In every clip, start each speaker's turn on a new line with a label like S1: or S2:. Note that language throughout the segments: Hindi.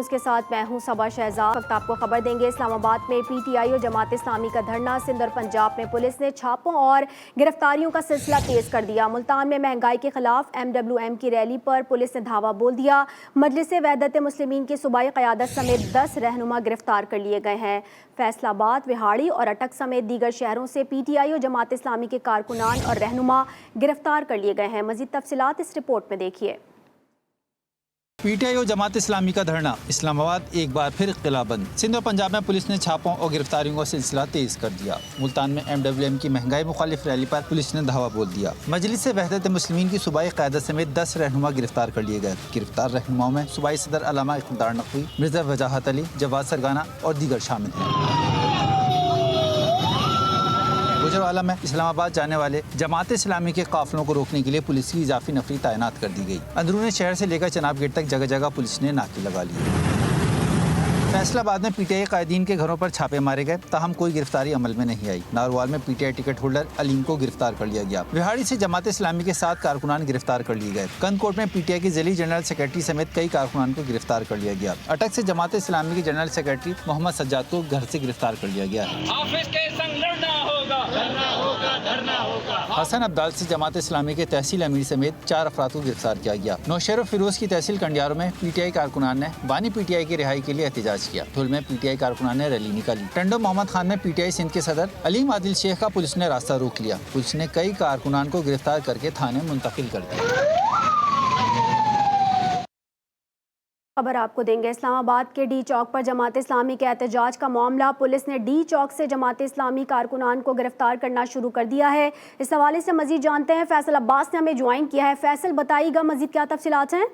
S1: न्यूज़ के साथ मैं हूं सबा शहजाद। वक्त आपको खबर देंगे। इस्लामाबाद में पीटीआई और जमात इस्लामी का धरना। सिंध और पंजाब में पुलिस ने छापों और गिरफ्तारियों का सिलसिला तेज कर दिया। मुल्तान में महंगाई के खिलाफ MWM की रैली पर पुलिस ने धावा बोल दिया। मजलिस वहदत मुस्लिमीन की सूबाई क़यादत समेत 10 रहनुमा गिरफ्तार कर लिए गए हैं। फैसलाबाद, विहाड़ी और अटक समेत दीगर शहरों से पीटीआई और जमात इस्लामी के कारकुनान और रहनुमा गिरफ्तार कर लिए गए हैं। मज़ीद तफसीलात इस रिपोर्ट में देखिए।
S2: पीटीआई और जमात इस्लामी का धरना। इस्लामाबाद एक बार फिर किलाबंद। सिंध और पंजाब में पुलिस ने छापों और गिरफ्तारियों का सिलसिला तेज कर दिया। मुल्तान में MWM की महंगाई मुखालिफ रैली पर पुलिस ने धावा बोल दिया। मजलिस वहदत मुस्लिमीन की सूबाई क़यादत समेत 10 रहनुमा गिरफ्तार कर लिए गए। गिरफ्तार रहनुमाओं में सूबाई सदर अल्लामा इक़्तिदार नक़वी, मिर्ज़ा वजाहत अली, जवाद सरगाना और दीगर शामिल हैं। गुजरावाला में इस्लामाबाद जाने वाले जमात इस्लामी के काफिलों को रोकने के लिए पुलिस की इजाफी नफरी तैनात कर दी गई। अंदरूनी शहर से लेकर चनाब गेट तक जगह जगह पुलिस ने नाके लगा लिए। फैसलाबाद में पीटीआई कायदीन के घरों पर छापे मारे गए, ताहम कोई गिरफ्तारी अमल में नहीं आई। नारवाल में पीटीआई टिकट होल्डर अलीम को गिरफ्तार कर लिया गया। विहाड़ी से जमात इस्लामी के 7 कारकुनान गिरफ्तार कर लिए गए। कंदकोट में पीटीआई के जिली जनरल सेक्रेटरी समेत कई कारकुनान को गिरफ्तार कर लिया गया। अटक से जमात इस्लामी के जनरल सेक्रेटरी मोहम्मद सज्जाद को घर से गिरफ्तार कर लिया गया है। हसन अब्दाल से जमात इस्लामी के तहसील अमीर समेत 4 अफराद को गिरफ्तार किया गया। नौशेर फिरोज की तहसील कंडियारों में पीटीआई कारकुनान ने बानी पीटीआई की रिहाई के लिए एहतजाज किया। धुल में पीटीआई कारकुनान ने रैली निकाली। टंडो मोहम्मद खान में पीटीआई सिंध के सदर अलीम आदिल शेख का पुलिस ने रास्ता रोक लिया। पुलिस ने कई कारकुनान को गिरफ्तार करके थाने मुंतकिल कर दिया।
S1: खबर आपको देंगे। इस्लामाबाद के डी चौक पर जमात इस्लामी के एहतजाज का मामला। पुलिस ने डी चौक से जमात इस्लामी कारकुनान को गिरफ्तार करना शुरू कर दिया है। इस हवाले से मजीद जानते हैं। फैसल अब्बास ने हमें ज्वाइन किया है। फैसल, बताइएगा मजीद क्या तफसीलात हैं?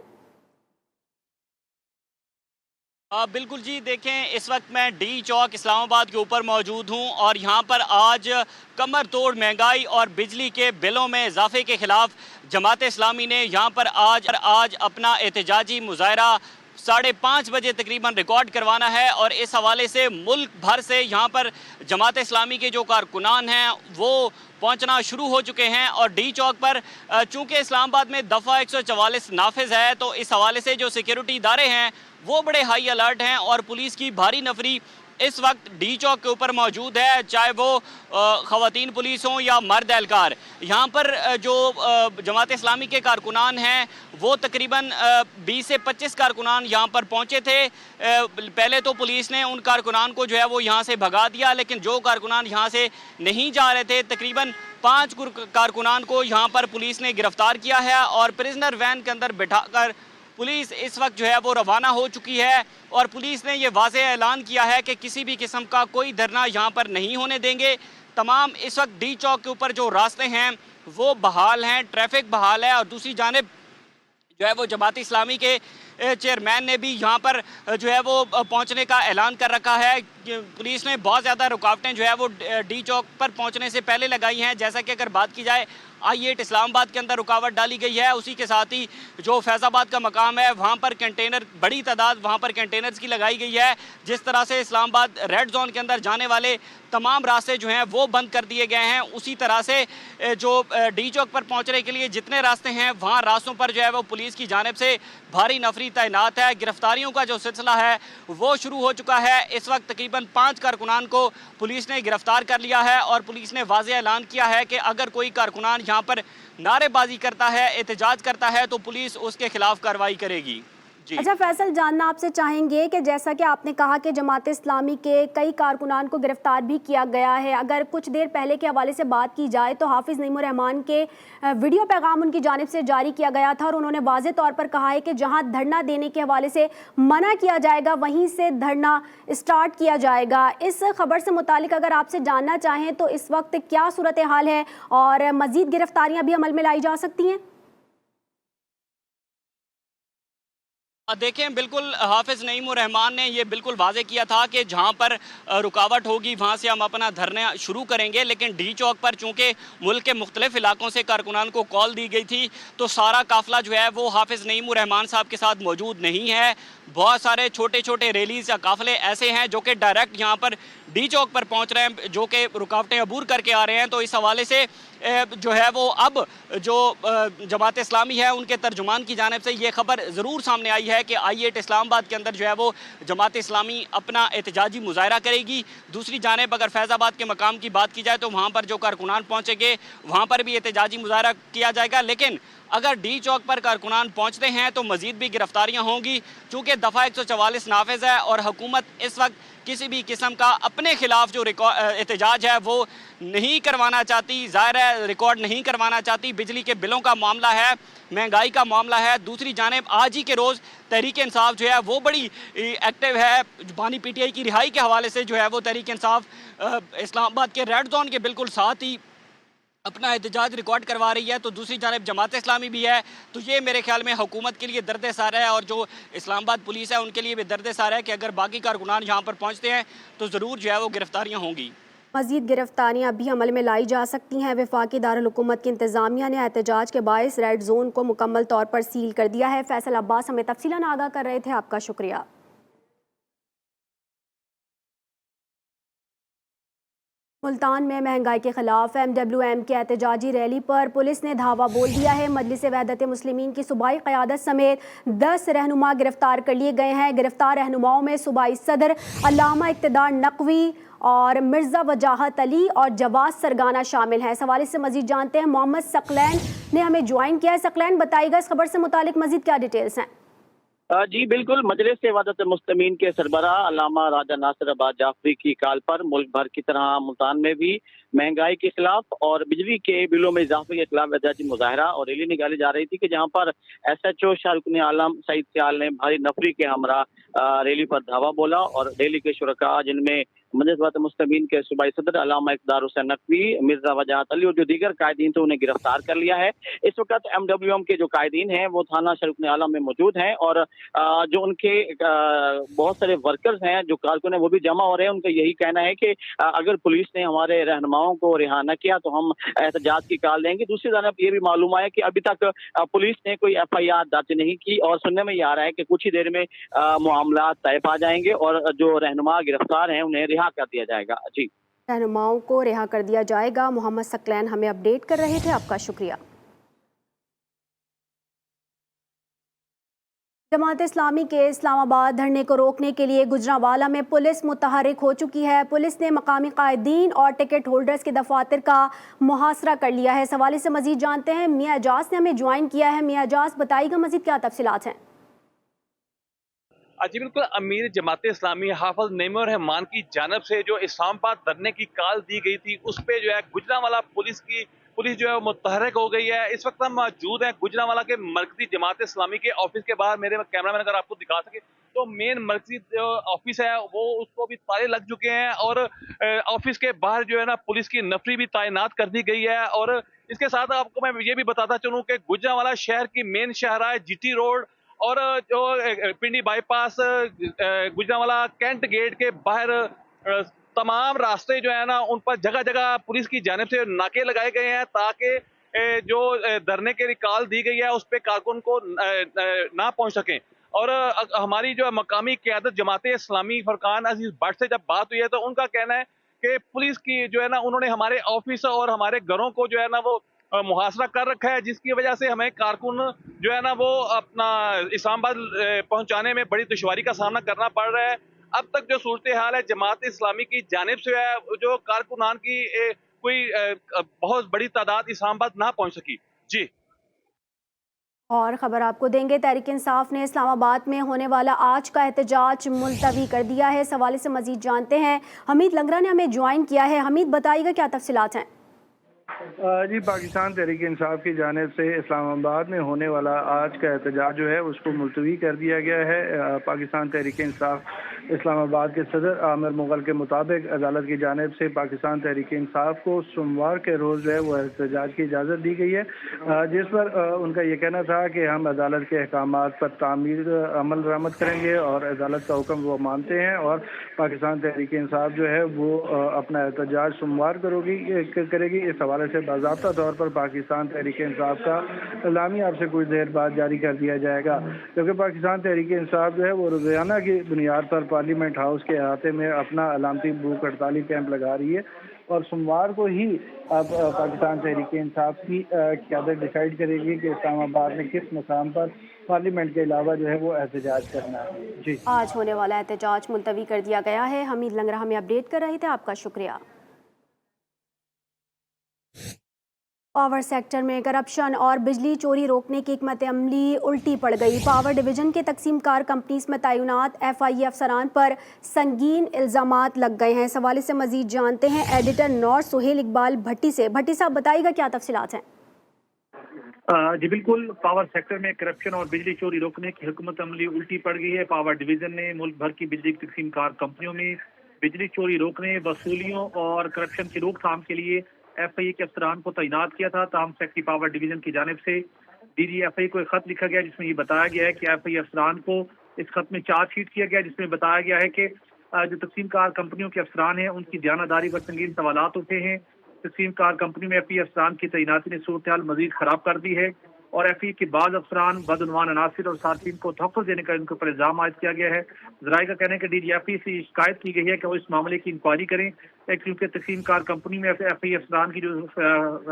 S3: बिल्कुल जी, देखें इस वक्त मैं डी चौक इस्लामाबाद के ऊपर मौजूद हूं और यहां पर आज कमर तोड़ महंगाई और बिजली के बिलों में इजाफे के खिलाफ जमात इस्लामी ने यहां पर आज अपना एहतजाजी मुजाहरा 5:30 बजे तकरीबन रिकॉर्ड करवाना है। और इस हवाले से मुल्क भर से यहाँ पर जमात इस्लामी के जो कारकुनान हैं वो पहुँचना शुरू हो चुके हैं। और डी चौक पर चूँकि इस्लामाबाद में दफ़ा 144 नाफिज है, तो इस हवाले से जो सिक्योरिटी इदारे हैं वो बड़े हाई अलर्ट हैं और पुलिस की भारी नफरी इस वक्त डी चौक के ऊपर मौजूद है, चाहे वो ख़वातीन पुलिस हों या मर्द एहलकार। यहाँ पर जो जमात इस्लामी के कारकुनान हैं वो तकरीबन 20 से 25 कारकुनान यहाँ पर पहुँचे थे। पहले तो पुलिस ने उन कारकुनान को जो है वो यहाँ से भगा दिया, लेकिन जो कारकुनान यहाँ से नहीं जा रहे थे तकरीबन 5 कारकुनान को यहाँ पर पुलिस ने गिरफ्तार किया है और प्रिजनर वैन के अंदर बिठाकर पुलिस इस वक्त जो है वो रवाना हो चुकी है। और पुलिस ने ये वाज़े ऐलान किया है कि किसी भी किस्म का कोई धरना यहाँ पर नहीं होने देंगे। तमाम इस वक्त डी चौक के ऊपर जो रास्ते हैं वो बहाल हैं, ट्रैफिक बहाल है। और दूसरी जानिब जो है वो जमात इस्लामी के चेयरमैन ने भी यहाँ पर जो है वो पहुँचने का ऐलान कर रखा है। पुलिस ने बहुत ज़्यादा रुकावटें जो है वो डी चौक पर पहुँचने से पहले लगाई हैं। जैसा कि अगर बात की जाए I-8 इस्लामाबाद के अंदर रुकावट डाली गई है, उसी के साथ ही जो फैज़ाबाद का मकाम है वहाँ पर कंटेनर, बड़ी तादाद वहाँ पर कंटेनर्स की लगाई गई है। जिस तरह से इस्लामाबाद रेड जोन के अंदर जाने वाले तमाम रास्ते जो हैं वो बंद कर दिए गए हैं, उसी तरह से जो डी चौक पर पहुँचने के लिए जितने रास्ते हैं वहाँ रास्तों पर जो है वो पुलिस की जानिब से भारी नफरी तैनात है। गिरफ्तारियों का जो सिलसिला है वो शुरू हो चुका है। इस वक्त तकरीबन 5 कारकुनान को पुलिस ने गिरफ्तार कर लिया है और पुलिस ने वाज़े ऐलान किया है कि अगर कोई कारकुनान यहाँ पर नारेबाजी करता है, एहतजाज करता है, तो पुलिस उसके खिलाफ कार्रवाई करेगी।
S1: अच्छा फैसल, जानना आपसे चाहेंगे कि जैसा कि आपने कहा कि जमात इस्लामी के कई कारकुनान को गिरफ्तार भी किया गया है, अगर कुछ देर पहले के हवाले से बात की जाए तो हाफिज़ नईमुर्रहमान के वीडियो पैगाम उनकी जानिब से जारी किया गया था और उन्होंने वाज़े तौर पर कहा है कि जहां धरना देने के हवाले से मना किया जाएगा वहीं से धरना स्टार्ट किया जाएगा। इस खबर से मुतालिक अगर आपसे जानना चाहें तो इस वक्त क्या सूरत हाल है और मज़ीद गिरफ्तारियाँ भी अमल में लाई जा सकती हैं?
S3: देखें, बिल्कुल हाफिज़ नईमुर्रहमान ने ये बिल्कुल वाज़े किया था कि जहाँ पर रुकावट होगी वहाँ से हम अपना धरना शुरू करेंगे। लेकिन डी चौक पर चूँकि मुल्क के मुख्तलिफ़ इलाकों से कारकुनान को कॉल दी गई थी तो सारा काफ़िला जो है वो हाफिज़ नईमुर्रहमान साहब के साथ मौजूद नहीं है। बहुत सारे छोटे छोटे रैलीज या काफिले ऐसे हैं जो कि डायरेक्ट यहाँ पर डी चौक पर पहुँच रहे हैं, जो कि रुकावटें अबूर करके आ रहे हैं। तो इस हवाले से जो है वो अब जो जमात इस्लामी है उनके तर्जुमान की जानिब से ये खबर ज़रूर सामने आई है कि I8 इस्लामाबाद के अंदर जो है वो जमात इस्लामी अपना एहतजाजी मुजाहरा करेगी। दूसरी जानिब अगर फैज़ाबाद के मकाम की बात की जाए तो वहाँ पर जो कारकुनान पहुँचेंगे वहाँ पर भी एहतजाजी मुजाहरा किया जाएगा। लेकिन अगर डी चौक पर कारकुनान पहुँचते हैं तो मज़ीद भी गिरफ्तारियाँ होंगी, चूँकि दफ़ा 144 नाफिज है और हुकूमत इस वक्त किसी भी किस्म का अपने खिलाफ जो एहतजाज है वो नहीं करवाना चाहती, ज़ाहिर है रिकॉर्ड नहीं करवाना चाहती। बिजली के बिलों का मामला है, महंगाई का मामला है। दूसरी जानिब आज ही के रोज़ तहरीक इंसाफ जो है वो बड़ी एक्टिव है। बानी PTI की रिहाई के हवाले से जो है वो तहरीक इंसाफ इस्लामाबाद के रेड जोन के बिल्कुल साथ ही अपना एहतजाज रिकॉर्ड करवा रही है। तो दूसरी जानिब जमात इस्लामी भी है। तो ये मेरे ख्याल में हुकूमत के लिए दर्द सारा है और जो इस्लामाबाद पुलिस है उनके लिए भी दर्द सारा है कि अगर बाकी कारकुनान यहाँ पर पहुँचते हैं तो ज़रूर जो है वो गिरफ्तारियाँ होंगी।
S1: मज़ीद गिरफ्तारियाँ भी अमल में लाई जा सकती हैं। वफाकी दारुल हुकूमत की इंतज़ामिया ने एहतजाज के बायस रेड जोन को मुकम्मल तौर पर सील कर दिया है। फैसल अब्बास हमें तफसीलन आगाह कर रहे थे, आपका शुक्रिया। मुल्तान में महंगाई के खिलाफ MWM की एहतजाजी रैली पर पुलिस ने धावा बोल दिया है। मजलिस वहदत मुस्लिमीन की सूबाई क़यादत समेत 10 रहनुमा गिरफ्तार कर लिए गए हैं। गिरफ्तार रहनुमाओं में सूबाई सदर अल्लामा इक़्तिदार नकवी और मिर्ज़ा वजाहत अली और जवाद सरगाना शामिल हैं। इस हवाले से मजीद जानते हैं, मोहम्मद सकलैन ने हमें ज्वाइन किया है। सकलैन, बताइएगा इस खबर से मुतालिक मजीद क्या डिटेल्स हैं?
S4: जी बिल्कुल, मजलिस वहदत मुस्लिमीन के सरबराह अल्लामा राजा नासिर अब्बास जाफरी की कॉल पर मुल्क भर की तरह मुल्तान में भी महंगाई के खिलाफ और बिजली के बिलों में इजाफे के खिलाफ एहतजाजी मुजाहरा और रैली निकाली जा रही थी कि जहां पर SHO शाहरुख आलम सईद सियाल ने भारी नफरी के हमरा रैली पर धावा बोला और रैली के शुरका जिनमें मजलिस वहदत मुस्लिमीन के सूबाई सदर अल्लामा इक़्तिदार हुसैन नकवी, मिर्जा वजाहत अली और जो दीगर कायदीन थे उन्हें गिरफ्तार कर लिया है। इस वक्त MWM के जो कायदीन हैं वो थाना शाहरुख आलम में मौजूद हैं और जो उनके बहुत सारे वर्कर्स हैं जो कारकुन हैं वो भी जमा हो रहे हैं। उनका यही कहना है कि अगर पुलिस ने हमारे रहनुमाओं को रिहा न किया तो हम एहतजाज की कॉल देंगे। दूसरी तरफ ये भी मालूम आया कि अभी तक पुलिस ने कोई FIR दर्ज नहीं की और सुनने में ये आ रहा है कि कुछ ही देर में मामला तय पा जाएंगे और जो रहनुमा गिरफ्तार हैं उन्हें रिहा कर दिया जाएगा। जी,
S1: रहनुमाओं को रिहा कर दिया जाएगा। मोहम्मद सकलैन हमें अपडेट कर रहे थे, आपका शुक्रिया। जमात इस्लामी के इस्लामाबाद धरने को रोकने के लिए गुजरांवाला में पुलिस मुतहर्रिक हो चुकी है। पुलिस ने मकामी कायदीन और टिकट होल्डर्स के दफातर का मुहासरा कर लिया है। इस हवाले से मजीद जानते हैं, मियां एजाज ने हमें ज्वाइन किया है। मियां एजाज, बताइएगा मजीद क्या तफसीलात हैं?
S5: जी बिल्कुल, अमीर जमात इस्लामी हाफिज नईमुर रहमान की जानब से जो इस्लामाबाद धरने की कॉल दी गई थी उस पर जो है गुजरांवाला पुलिस जो है मुतहर्रिक हो गई है। इस वक्त हम मौजूद हैं गुजरांवाला के मरकजी जमात इस्लामी के ऑफिस के बाहर। मेरे कैमरामैन अगर आपको दिखा सके तो मेन मरकजी ऑफिस है वो उसको भी ताले लग चुके हैं और ऑफिस के बाहर जो है ना पुलिस की नफरी भी तैनात कर दी गई है। और इसके साथ आपको मैं ये भी बताता चलूँ कि गुजरांवाला शहर की मेन शाहराह GT रोड और जो पिंडी बाईपास गुजरांवाला कैंट गेट के बाहर तमाम रास्ते जो है ना उन पर जगह जगह पुलिस की जानिब से नाके लगाए गए हैं ताकि जो धरने के लिए कॉल दी गई है उस पर कारकुन को ना पहुंच सकें। और हमारी जो मकामी क़यादत जमात इस्लामी फरकान अजीज भट्ट से जब बात हुई है तो उनका कहना है कि पुलिस की जो है ना उन्होंने हमारे ऑफिस और हमारे घरों को जो है ना वो मुहासरा कर रखा है, जिसकी वजह से हमें कारकुन जो है ना वो अपना इस्लामाबाद पहुंचाने में बड़ी दुश्वारी का सामना करना पड़ रहा है। अब तक जो सूरत हाल है जमात इस्लामी की जानिब से है जो कारकुनान की कोई बहुत बड़ी तादाद इस्लामाबाद ना पहुंच सकी। जी,
S1: और खबर आपको देंगे, तहरीक इंसाफ ने इस्लामाबाद में होने वाला आज का एहतजाज मुलतवी कर दिया है। इस हवाले से मजीद जानते हैं, हमीद लंगरा ने हमें ज्वाइन किया है। हमीद, बताइएगा क्या तफसीलात हैं?
S6: जी, पाकिस्तान तहरीक इंसाफ की जानिब से इस्लामाबाद में होने वाला आज का एहतजाज जो है उसको मुलतवी कर दिया गया है। पाकिस्तान तहरीक इंसाफ इस्लामाबाद के सदर आमिर मुगल के मुताबिक अदालत की जानिब से पाकिस्तान तहरीक इंसाफ को सोमवार के रोज़ जो है वो एहतजाज की इजाज़त दी गई है, जिस पर उनका ये कहना था कि हम अदालत के अहकामात पर तामील अमल दरामद करेंगे और अदालत का हुक्म वो मानते हैं और पाकिस्तान तहरीक इंसाफ जो है वो अपना एहतजाज सोमवार करेगी। इस हवाले से बाज़ाब्ता तौर पर पाकिस्तान तहरीक इंसाफ का इलामी आपसे कुछ देर बाद जारी कर दिया जाएगा, क्योंकि पाकिस्तान तहरीक इंसाफ जो है वो रोज़ाना की बुनियाद पर पार्लियामेंट हाउस के अहाते में अपना अलामती भूख हड़ताली कैंप लगा रही है और सोमवार को ही अब पाकिस्तान तहरीक इंसाफ की क़यादत डिसाइड करेगी कि इस्लामाबाद में किस मकाम पर पार्लियामेंट के अलावा जो है वो एहतजाज करना है। जी,
S1: आज होने वाला एहतजाज मुलतवी कर दिया गया है। हमीद लंगरा हमें अपडेट कर रहे थे, आपका शुक्रिया। पावर सेक्टर में करप्शन और बिजली चोरी रोकने की हिकमत अमली उल्टी पड़ गई। पावर डिवीजन के तकसीम कार कंपनीज में तैनात FIA अफसरान पर संगीन इल्जामात लग गए हैं। इस हवाले से मजीद जानते हैं एडिटर नॉर्थ सुहेल इकबाल भट्टी से। भट्टी साहब बताइएगा क्या तफसीलात हैं।
S7: जी बिल्कुल, पावर सेक्टर में करप्शन और बिजली चोरी रोकने की हुकूमत अमली उल्टी पड़ गई है। पावर डिवीजन ने मुल्क भर की बिजली तकसीम कार कंपनियों में बिजली चोरी रोकने, वसूलियों और करप्शन की रोकथाम के लिए FIA के अफसरान को तैनात किया था। ताहम सेक्रेटरी पावर डिवीजन की जानिब से DGFI को एक खत लिखा गया जिसमें ये बताया गया है कि FIA अफसरान को इस खत में चार्जशीट किया गया, जिसमें बताया गया है कि जो तकसीम कार कंपनियों के अफसरान हैं उनकी दयानतदारी पर संगीन सवालात उठे हैं। तकसीम कार कंपनी में FIA अफसरान की तैनाती ने सूरत हाल मजीद खराब कर दी है और FIA के बाद अफसरान बदउनवान अनासिर और सार्फिन को तहफ़्फ़ुज़ देने का इनके ऊपर इल्ज़ाम आयद किया गया है। ज़राए का कहना है कि DGFI से शिकायत की गई है कि वो इस मामले की इंक्वायरी करें, क्योंकि तकसीम कार कंपनी में FIA अफसरान की जो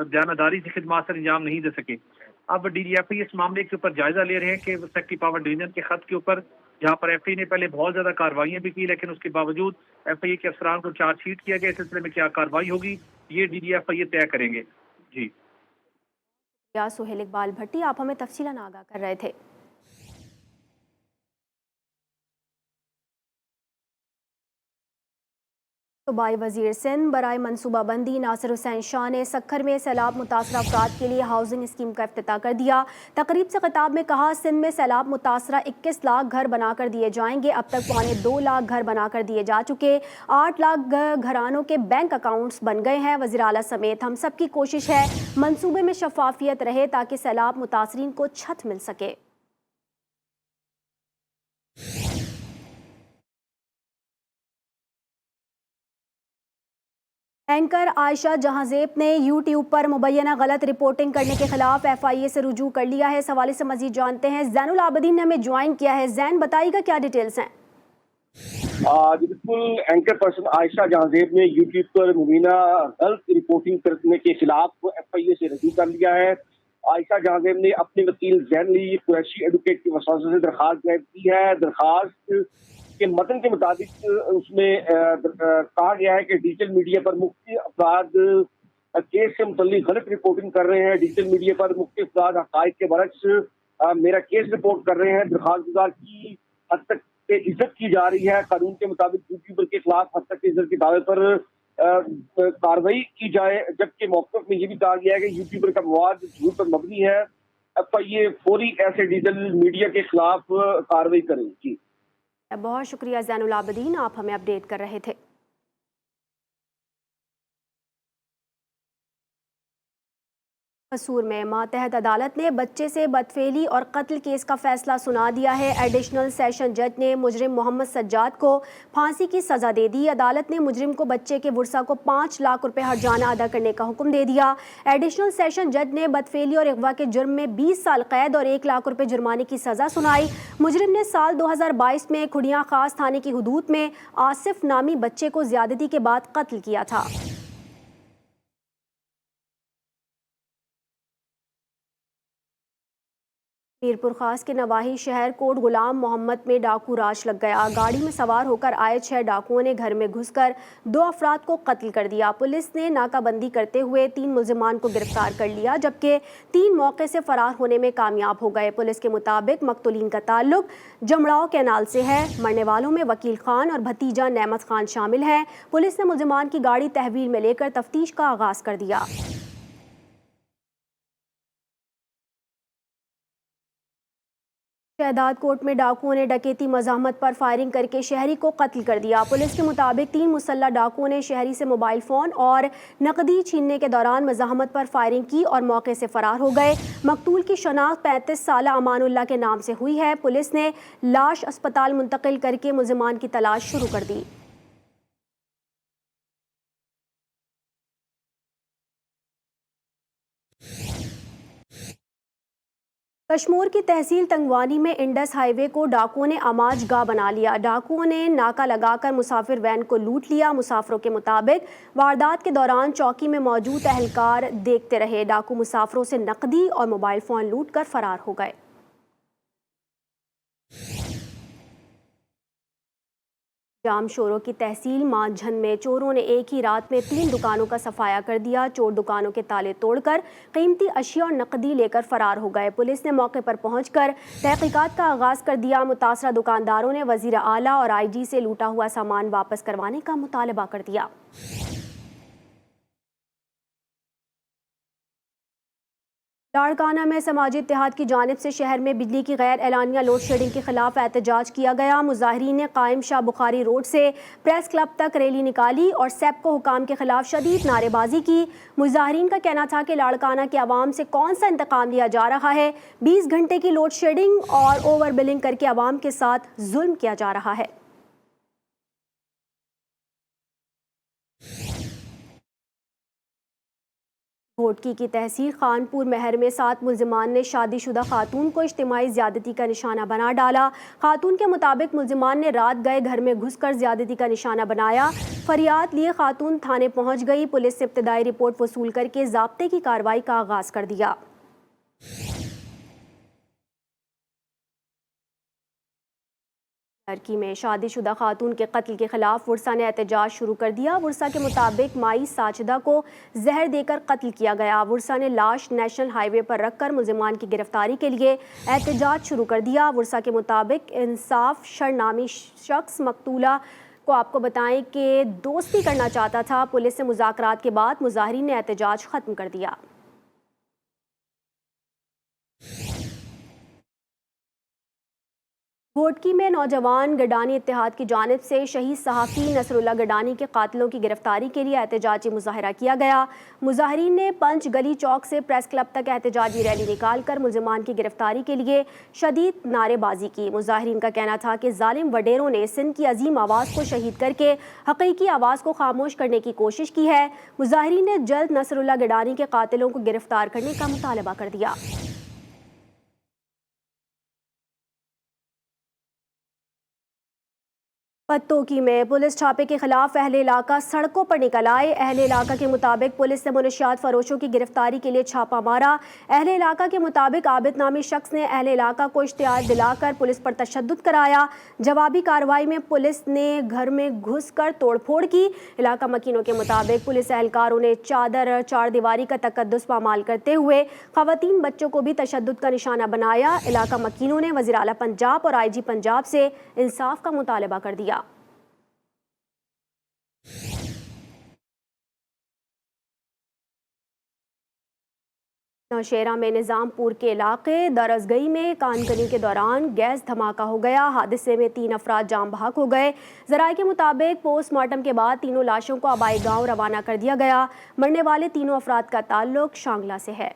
S7: दयानतदारी से खिदमात सर अंजाम नहीं दे सके। अब DGFI इस मामले के ऊपर जायजा ले रहे हैं कि सेक्रेटरी पावर डिवीजन के खत के ऊपर, जहाँ पर FIA ने पहले बहुत ज्यादा कार्रवाइयां भी की, लेकिन उसके बावजूद FIA के अफसरान को चार्जशीट किया गया। इस सिलसिले में क्या कार्रवाई होगी ये DGFI तय करेंगे। जी,
S1: या सुहेल इकबाल भट्टी, आप हमें तफसीलन आगाह कर रहे थे। सूबाई वजीर सिंध बराए मनसूबाबंदी नासिर हुसैन शाह ने सक्खर में सैलाब मुतासरा अफराद के लिए हाउसिंग स्कीम का इफ्तिताह कर दिया। तकरीब से खिताब में कहा, सिंध में सैलाब मुतासरा 21 लाख घर बनाकर दिए जाएंगे। अब तक 2.25 लाख घर बनाकर दिए जा चुके। 8 लाख घरानों के बैंक अकाउंट्स बन गए हैं। वज़ीर आला समेत हम सब की कोशिश है मनसूबे में शफाफियत रहे ताकि सैलाब मुतासरीन को छत मिल सके। एंकर आयशा जहांजेब ने YouTube पर मुबैना गलत रिपोर्टिंग करने के खिलाफ FIA से रुजू कर लिया है। इस हवाले से मजीद जानते हैं, जैनुल आबदीन ने हमें ज्वाइन किया है। जैन, बताइएगा क्या डिटेल्स हैं।
S8: बिल्कुल, एंकर पर्सन आयशा जहांजेब ने YouTube पर मुबैना गलत रिपोर्टिंग करने के खिलाफ FIA से रुजू कर लिया है। आयशा जहांजेब ने अपने वकील जैनली कुरैशी एडवोकेट की वसात से दरखास्त दायर की है। दरखास्त के मतन के मुताबिक उसमें कहा गया है कि डिजिटल मीडिया पर मुख्य अफराद केस से मुतल्लिक गलत रिपोर्टिंग कर रहे हैं। डिजिटल मीडिया पर मुख्य अफराद हक़ाइक़ के बरक्स मेरा केस रिपोर्ट कर रहे हैं। दरखास्त गुजार की हद तक इज्जत की जा रही है। कानून के मुताबिक यूट्यूबर के खिलाफ हद तक इज्जत के दावे पर कार्रवाई की जाए, जबकि मौक़िफ़ में ये भी कहा गया है कि यूट्यूबर का मवाद झूठ पर मबनी है। FIA फौरी ऐसे डिजिटल मीडिया के खिलाफ कार्रवाई करेगी।
S1: बहुत शुक्रिया जैनुल आबदीन, आप हमें अपडेट कर रहे थे। कसूर में मातहत अदालत ने बच्चे से बदफेली और कत्ल केस का फैसला सुना दिया है। एडिशनल सेशन जज ने मुजरिम मोहम्मद सज्जाद को फांसी की सजा दे दी। अदालत ने मुजरिम को बच्चे के वर्सा को 5 लाख रुपए हर्जाना अदा करने का हुक्म दे दिया। एडिशनल सेशन जज ने बदफेली और अगवा के जुर्म में 20 साल कैद और 1 लाख रुपए जुर्माने की सजा सुनाई। मुजरिम ने साल 2022 में खुड़िया खास थाने की हुदूद में आसिफ नामी बच्चे को ज्यादती के बाद कत्ल किया था। मीरपुर खास के नवाही शहर कोट गुलाम मोहम्मद में डाकू राज लग गया। गाड़ी में सवार होकर आए 6 डाकुओं ने घर में घुसकर 2 अफराद को कत्ल कर दिया। पुलिस ने नाकाबंदी करते हुए 3 मुल्जिमान को गिरफ्तार कर लिया, जबकि 3 मौके से फरार होने में कामयाब हो गए। पुलिस के मुताबिक मकतूलीन का ताल्लुक जमड़ाव कैनाल से है। मरने वालों में वकील खान और भतीजा नेमत खान शामिल हैं। पुलिस ने मुल्जिमान की गाड़ी तहवील में लेकर तफ्तीश का आगाज कर दिया। शहदाद कोट में डाकुओं ने डकैती मज़ाहमत पर फायरिंग करके शहरी को कत्ल कर दिया। पुलिस के मुताबिक 3 मुसल्लह डाकुओं ने शहरी से मोबाइल फ़ोन और नकदी छीनने के दौरान मज़ाहमत पर फायरिंग की और मौके से फरार हो गए। मकतूल की शनाख्त 35 साला अमानुल्लाह के नाम से हुई है। पुलिस ने लाश अस्पताल मुंतकिल करके मुल्जिमान की तलाश शुरू कर दी। कश्मीर की तहसील तंगवानी में इंडस हाईवे को डाकुओं ने आमाज गाह बना लिया। डाकुओं ने नाका लगाकर मुसाफिर वैन को लूट लिया। मुसाफिरों के मुताबिक वारदात के दौरान चौकी में मौजूद एहलकार देखते रहे। डाकू मुसाफिरों से नकदी और मोबाइल फोन लूट कर फरार हो गए। जामशोरों की तहसील मांझन में चोरों ने एक ही रात में 3 दुकानों का सफाया कर दिया। चोर दुकानों के ताले तोड़कर कीमती अशिया और नकदी लेकर फरार हो गए। पुलिस ने मौके पर पहुंचकर तहकीकात का आगाज कर दिया। मुतासरा दुकानदारों ने वजीर आला और आईजी से लूटा हुआ सामान वापस करवाने का मुतालबा कर दिया। लाड़काना में समाजी इत्तेहाद की जानिब से शहर में बिजली की गैर एलानिया लोड शेडिंग के खिलाफ एहतजाज किया गया। मुजाहिरीन ने कायम शाह बुखारी रोड से प्रेस क्लब तक रैली निकाली और सेप्को हुकाम के खिलाफ शदीद नारेबाजी की। मुजाहिरीन का कहना था कि लाड़काना के अवाम से कौन सा इंतकाम लिया जा रहा है। 20 घंटे की लोड शेडिंग और ओवर बिलिंग करके अवाम के साथ जुल्म किया जा रहा है। घोटकी की तहसील खानपुर महर में 7 मुल्जिमान ने शादीशुदा खातून को इज्तिमाई ज्यादती का निशाना बना डाला। खातून के मुताबिक मुल्जिमान ने रात गए घर में घुसकर ज्यादती का निशाना बनाया। फरियाद लिए खातून थाने पहुंच गई। पुलिस ने इब्तदाई रिपोर्ट वसूल करके ज़ाब्ते की कार्रवाई का आगाज कर दिया। टर्की में शादीशुदा खातून के कत्ल के खिलाफ वुरसा ने एहतजाज शुरू कर दिया। वुरसा के मुताबिक माई साजिदा को जहर देकर कत्ल किया गया। वुरसा ने लाश नेशनल हाईवे पर रखकर मुल्जिमान की गिरफ्तारी के लिए एहतजाज शुरू कर दिया। वुरसा के मुताबिक इंसाफ शरनामी शख्स मकतूला को आपको बताएं कि दोस्ती करना चाहता था। पुलिस से मुज़ाकरात के बाद मुजाहिरीन ने एहतजाज खत्म कर दिया। घोटकी में नौजवान गडानी इत्तेहाद की जानिब से शहीद सहाफ़ी नसरुल्लाह गडानी के कातिलों की गिरफ्तारी के लिए एहतजाजी मुजाहरा किया गया। मुजाहिरीन ने पंच गली चौक से प्रेस क्लब तक एहतजाजी रैली निकालकर मुल्जिमान की गिरफ्तारी के लिए शदीद नारेबाजी की। मुजाहिरीन का कहना था कि जालिम वडेरों ने सिंध की अजीम आवाज़ को शहीद करके हकीकी आवाज़ को खामोश करने की कोशिश की है। मुजाहिरीन ने जल्द नसरुल्लाह गडानी के कातिलों को गिरफ्तार करने का मुतालबा कर दिया। पत्तोकी में पुलिस छापे के खिलाफ अहले इलाका सड़कों पर निकल आए। अहले इलाका के मुताबिक पुलिस ने मुनशियात फरोशों की गिरफ्तारी के लिए छापा मारा। अहले इलाका के मुताबिक आबिद नामी शख्स ने अहले इलाका को इश्तिहार दिलाकर पुलिस पर तशद्दुद कराया। जवाबी कार्रवाई में पुलिस ने घर में घुसकर तोड़फोड़ की। इलाका मकीनों के मुताबिक पुलिस एहलकारों ने चादर चार दीवारी का तकद्दुस पामाल करते हुए खवातीन बच्चों को भी तशद्दुद का निशाना बनाया। इलाका मकीनों ने वज़ीर आला पंजाब और IG पंजाब से इंसाफ का मुतालबा कर दिया। नौशेरा में निज़ामपुर के इलाके दरसगई में कानकनी के दौरान गैस धमाका हो गया। हादसे में 3 अफराद जाम बहक हो गए। ज़राए के मुताबिक पोस्टमार्टम के बाद तीनों लाशों को आबाई गांव रवाना कर दिया गया। मरने वाले तीनों अफराद का ताल्लुक शांगला से है।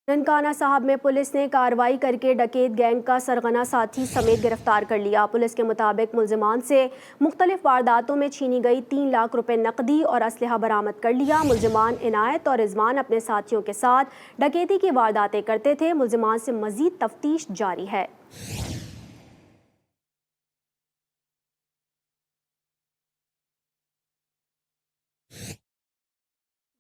S1: ननकाना साहब में पुलिस ने कार्रवाई करके डकैत गैंग का सरगना साथी समेत गिरफ्तार कर लिया। पुलिस के मुताबिक मुल्जिमान से मुख्तलिफ वारदातों में छीनी गई 3 लाख रुपए नकदी और असलहा बरामद कर लिया। मुल्जिमान इनायत और रिजवान अपने साथियों के साथ डकैती की वारदातें करते थे। मुल्जिमान से मजीद तफ्तीश जारी है।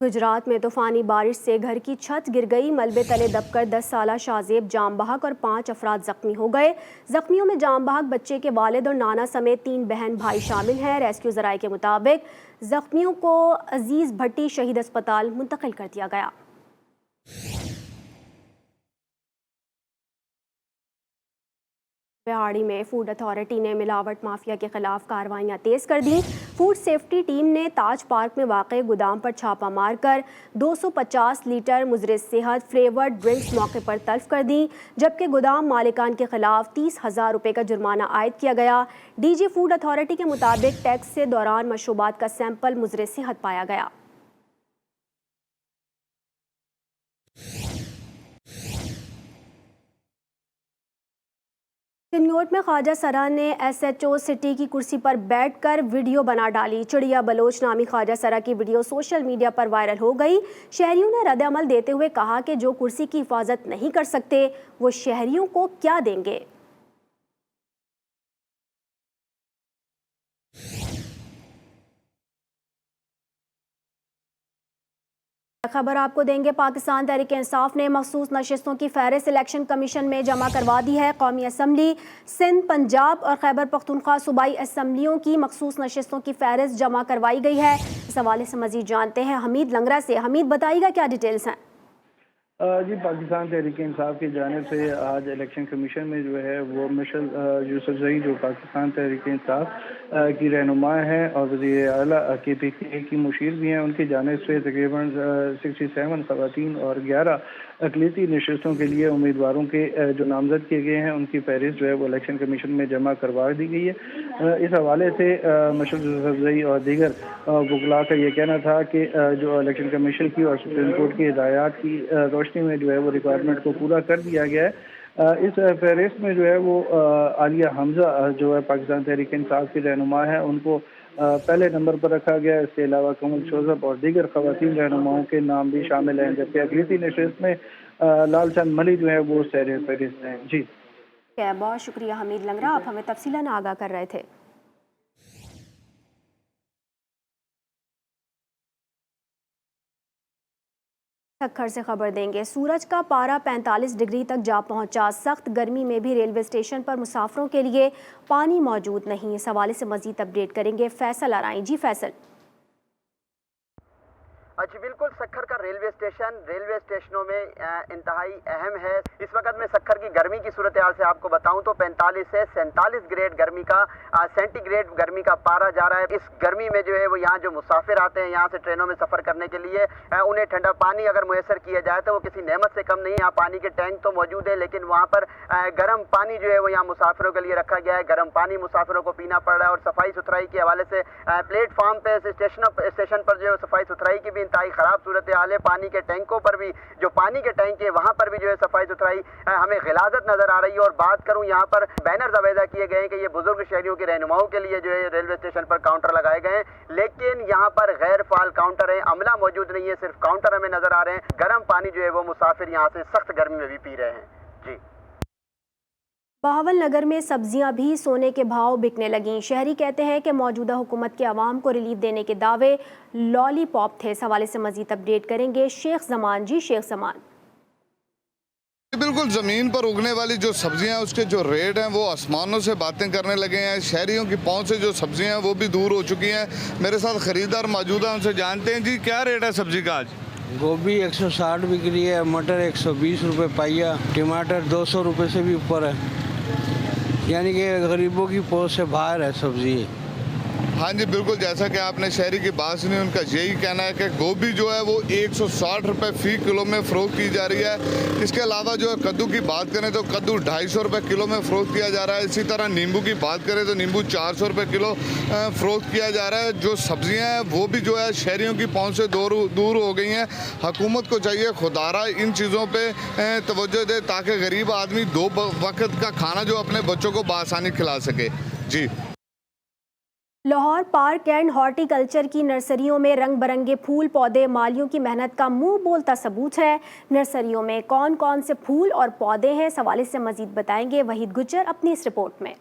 S1: गुजरात में तूफानी बारिश से घर की छत गिर गई। मलबे तले दबकर 10 साला शाहजेब जाम बहक और 5 अफराद जख्मी हो गए। जख्मियों में जाम बहक बच्चे के वालिद और नाना समेत 3 बहन भाई शामिल हैं। रेस्क्यू ज़राए के मुताबिक जख्मियों को अजीज भट्टी शहीद अस्पताल मुंतकिल कर दिया गया। बिहाड़ी में फूड अथॉरिटी ने मिलावट माफिया के खिलाफ कार्रवाइयां तेज कर दी। फूड सेफ्टी टीम ने ताज पार्क में वाक़े गोदाम पर छापा मारकर 250 लीटर मुज़र सेहत फ्लेवर्ड ड्रिंक्स मौके पर तल्फ कर दी, जबकि गोदाम मालिकान के खिलाफ 30,000 रुपये का जुर्माना आयद किया गया। DG फूड अथॉरिटी के मुताबिक टैक्स के दौरान मशरूबात का सैंपल मुज़र सेहत पाया गया। चिन्नौट में ख्वाजा सरा ने SHO सिटी की कुर्सी पर बैठकर वीडियो बना डाली। चिड़िया बलोच नामी ख्वाजा सरा की वीडियो सोशल मीडिया पर वायरल हो गई। शहरियों ने रद्द-ए-अमल देते हुए कहा कि जो कुर्सी की हिफाजत नहीं कर सकते वो शहरियों को क्या देंगे। खबर आपको देंगे, पाकिस्तान तहरीक इंसाफ ने मखसूस नशिस्तों की फहरिस्त इलेक्शन कमीशन में जमा करवा दी है। कौमी असम्बली सिंध, पंजाब और खैबर पख्तूनख्वा सूबाई असम्बलियों की मखसूस नशिस्तों की फहरिस्त जमा करवाई गई है। इस हवाले से मजीद जानते हैं हमीद लंगरा से। हमीद, बताइएगा क्या डिटेल्स हैं?
S6: जी, पाकिस्तान तहरीक इंसाफ की जानिब से आज इलेक्शन कमीशन में जो है वो मिशेल यूसुफजई, जो पाकिस्तान तहरीक इंसाफ की रहनुमा है और वज़ीर आला KPK की मुशीर भी हैं, उनकी जानिब से तकरीबन 67 ख़वातीन और 11 अक़लियती नशिस्तों के लिए उम्मीदवारों के जो नामज़द किए गए हैं उनकी फहरिस्त जो है वो इलेक्शन कमीशन में जमा करवा दी गई है। इस हवाले से मिशेल यूसुफजई और दीगर वकला का ये कहना था कि जो इलेक्शन कमीशन की और सुप्रीम कोर्ट की हिदायत की रोशनी में जो है वो रिक्वायरमेंट को पूरा कर दिया गया है। इस फहरिस्त में जो है वो आलिया हमजा जो है पाकिस्तान तहरीक इंसाफ की रहनुमा है, उनको पहले नंबर पर रखा गया। इसके अलावा कमल शोजब और दीगर ख़वातीन रहनुमाओं के नाम भी शामिल हैं, जबकि अक़लियती नशिस्त में लाल चंद मली जो है वो सैर फहरिस्त हैं। जी,
S1: बहुत शुक्रिया हमीद लंगरा, आप हमें तफसीलन आगाह कर रहे थे। सक्खर से खबर देंगे, सूरज का पारा 45 डिग्री तक जा पहुंचा। सख्त गर्मी में भी रेलवे स्टेशन पर मुसाफिरों के लिए पानी मौजूद नहीं। इस हवाले से मजीद अपडेट करेंगे फैसल आराई। जी फैसल।
S9: जी बिल्कुल, सक्खर का रेलवे स्टेशनों में इंतहाई अहम है। इस वक्त मैं सक्खर की गर्मी की सूरत हाल से आपको बताऊं तो 45 से 47 ग्रेड गर्मी का सेंटीग्रेड गर्मी का पारा जा रहा है। इस गर्मी में जो है वो यहाँ जो मुसाफिर आते हैं यहाँ से ट्रेनों में सफ़र करने के लिए, उन्हें ठंडा पानी अगर मुयसर किया जाए तो वो किसी नेमत से कम नहीं है। यहाँ पानी के टैंक तो मौजूद है, लेकिन वहाँ पर गर्म पानी जो है वो यहाँ मुसाफिरों के लिए रखा गया है। गर्म पानी मुसाफिरों को पीना पड़ रहा है। और सफाई सुथराई के हवाले से प्लेटफॉर्म पे स्टेशन पर जो है सफाई सुथराई की भी इंतहाई खराब सूरत हाल है। पानी के टैंकों पर भी, जो पानी के टैंक है वहां पर भी जो है सफाई सुथराई हमें गिलाजत नजर आ रही है। और बात करूं, यहाँ पर बैनर आवेदा किए गए हैं कि ये बुजुर्ग शहरियों की रहनुमाओं के लिए जो है रेलवे स्टेशन पर काउंटर लगाए गए हैं, लेकिन यहाँ पर गैर फाल काउंटर है, अमला मौजूद नहीं है, सिर्फ काउंटर हमें नजर आ रहे हैं। गर्म पानी जो है वो मुसाफिर यहाँ से सख्त गर्मी में भी पी रहे हैं। जी,
S1: बहावल नगर में सब्जियां भी सोने के भाव बिकने लगीं। शहरी कहते हैं कि मौजूदा हुकूमत के अवाम को रिलीफ देने के दावे लॉलीपॉप थे। इस हवाले से मजीद अपडेट करेंगे शेख जमान। जी शेख जमान।
S10: बिल्कुल, ज़मीन पर उगने वाली जो सब्जियां हैं उसके जो रेट हैं वो आसमानों से बातें करने लगे हैं। शहरियों की पहुंच से जो सब्जियां हैं वो भी दूर हो चुकी हैं। मेरे साथ ख़रीदार मौजूद हैं, उनसे जानते हैं। जी, क्या रेट है सब्जी का आज?
S11: गोभी 160 बिक रही है, मटर 120 रुपये पाइया, टमाटर 200 रुपये से भी ऊपर है, यानी कि गरीबों की पहुंच से बाहर है सब्जी।
S10: हाँ जी बिल्कुल, जैसा कि आपने शहरी की बात सुनी, उनका यही कहना है कि गोभी जो है वो 160 रुपये फ़ी किलो में फ़रोख्त की जा रही है। इसके अलावा जो है कद्दू की बात करें तो कद्दू 250 रुपये किलो में फ़रोख्त किया जा रहा है। इसी तरह नींबू की बात करें तो नींबू 400 रुपये किलो फ़रोख्त किया जा रहा है। जो सब्जियां हैं वो भी जो है शहरियों की पहुंच से दूर हो गई हैं। हुकूमत को चाहिए खुदारा इन चीज़ों पर तवज्जो दे ताकि गरीब आदमी 2 वक्त का खाना जो अपने बच्चों को बआसानी खिला सके। जी,
S1: लाहौर पार्क एंड हॉर्टिकल्चर की नर्सरियों में रंग बिरंगे फूल पौधे मालियों की मेहनत का मुंह बोलता सबूत है। नर्सरियों में कौन कौन से फूल और पौधे हैं, इस हवाले से मजीद बताएंगे वहीद गुज्जर अपनी इस रिपोर्ट में।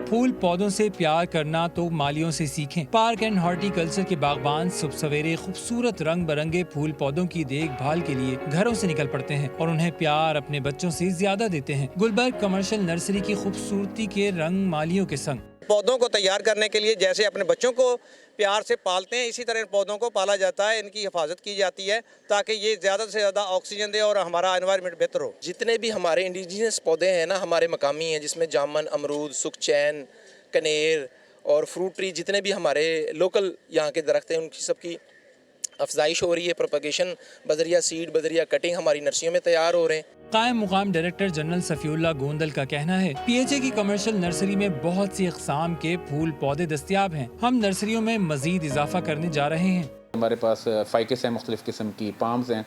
S12: फूल पौधों से प्यार करना तो मालियों से सीखें। पार्क एंड हॉर्टिकल्चर के बागबान सुबह सवेरे खूबसूरत रंग बिरंगे फूल पौधों की देखभाल के लिए घरों से निकल पड़ते हैं और उन्हें प्यार अपने बच्चों से ज्यादा देते हैं। गुलबर्ग कमर्शियल नर्सरी की खूबसूरती के रंग मालियों के संग
S13: पौधों को तैयार करने के लिए जैसे अपने बच्चों को प्यार से पालते हैं, इसी तरह इन पौधों को पाला जाता है, इनकी हिफाजत की जाती है ताकि ये ज़्यादा से ज़्यादा ऑक्सीजन दे और हमारा एनवायरनमेंट बेहतर हो।
S14: जितने भी हमारे इंडिजिनस पौधे हैं ना, हमारे मकामी हैं, जिसमें जामन, अमरूद, सुखचैन, कनेर और फ्रूट ट्री, जितने भी हमारे लोकल यहाँ के दरख्त हैं उनकी सबकी अफजाइश हो रही है। प्रोपगेशन बजरिया सीड, बजरिया कटिंग हमारी नर्सरियों में तैयार हो रहे हैं।
S12: कायम मुकाम डायरेक्टर जनरल सफीउल्लाह गोंदल का कहना है, PHA की कमर्शियल नर्सरी में बहुत सी इक़साम के फूल पौधे दस्तयाब हैं। हम नर्सरियों में मजीद इजाफा करने जा रहे हैं।
S15: हमारे पास फाइकस हैं, मुख्तलिफ़ किस्म की पाम्स हैं,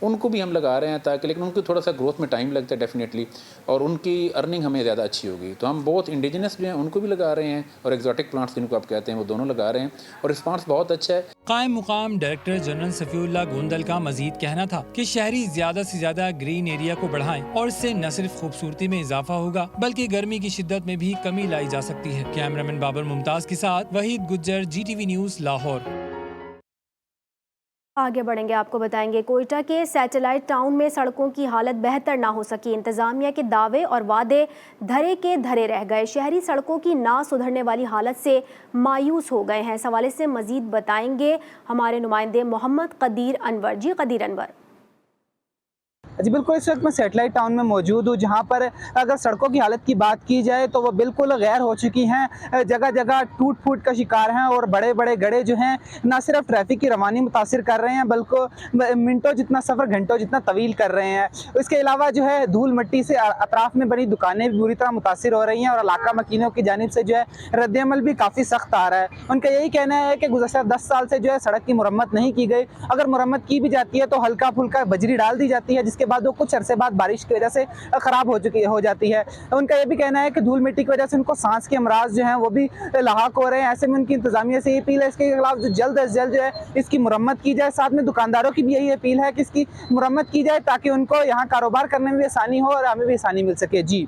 S15: उनको भी हम लगा रहे हैं ताकि, लेकिन उनको थोड़ा सा ग्रोथ में टाइम लगता है डेफिनेटली, और उनकी अर्निंग हमें ज़्यादा अच्छी होगी। तो हम बहुत इंडिजिनस जो हैं उनको भी लगा रहे हैं और एक्जॉटिक प्लांट्स जिनको आप कहते हैं वो दोनों लगा रहे हैं, और रिस्पांस बहुत अच्छा है।
S12: कायम मुकाम डायरेक्टर जनरल सफीउल्लाह गोंदल का मजीद कहना था कि शहरी ज्यादा से ज्यादा ग्रीन एरिया को बढ़ाएं और इससे न सिर्फ खूबसूरती में इजाफा होगा बल्कि गर्मी की शिद्दत में भी कमी लाई जा सकती है। कैमरामैन बाबर मुमताज के साथ वहीद गुज्जर, GTV न्यूज़, लाहौर।
S1: आगे बढ़ेंगे, आपको बताएंगे कोयटा के सैटेलाइट टाउन में सड़कों की हालत बेहतर ना हो सकी। इंतजामिया के दावे और वादे धरे के धरे रह गए। शहरी सड़कों की ना सुधरने वाली हालत से मायूस हो गए हैं। इस हवाले से मजीद बताएंगे हमारे नुमाइंदे मोहम्मद कदीर अनवर। जी कदीर अनवर।
S16: जी बिल्कुल, इस वक्त मैं सैटेलाइट टाउन में मौजूद हूँ, जहाँ पर अगर सड़कों की हालत की बात की जाए तो वो बिल्कुल गैर हो चुकी हैं। जगह जगह टूट फूट का शिकार हैं और बड़े बड़े गड्ढे जो हैं ना सिर्फ ट्रैफिक की रवानी मुतासिर कर रहे हैं बल्कि मिनटों जितना सफ़र घंटों जितना तवील कर रहे हैं। इसके अलावा जो है धूल मिट्टी से अतराफ़ में बनी दुकानें भी बुरी तरह मुतासिर हो रही हैं और इलाका मकीनों की जानिब से जो है रद्द-ए-अमल भी काफ़ी सख्त आ रहा है। उनका यही कहना है कि गुज़श्ता 10 साल से जो है सड़क की मुरम्मत नहीं की गई। अगर मुरम्मत की भी जाती है तो हल्का फुल्का बजरी डाल दी जाती है, जिसके बाद वो कुछ अरसे बाद बारिश की वजह से ख़राब हो जाती है। उनका ये भी कहना है कि धूल मिट्टी की वजह से उनको सांस के अमराज जो हैं वो भी लाहक हो रहे हैं। ऐसे में उनकी इंतजामिया से ये अपील है इसके खिलाफ जल्द अज जल्द जो है इसकी मुरम्मत की जाए। साथ में दुकानदारों की भी यही अपील है कि इसकी मुरम्मत की जाए ताकि उनको यहाँ कारोबार करने में भी आसानी हो और हमें भी आसानी मिल सके। जी।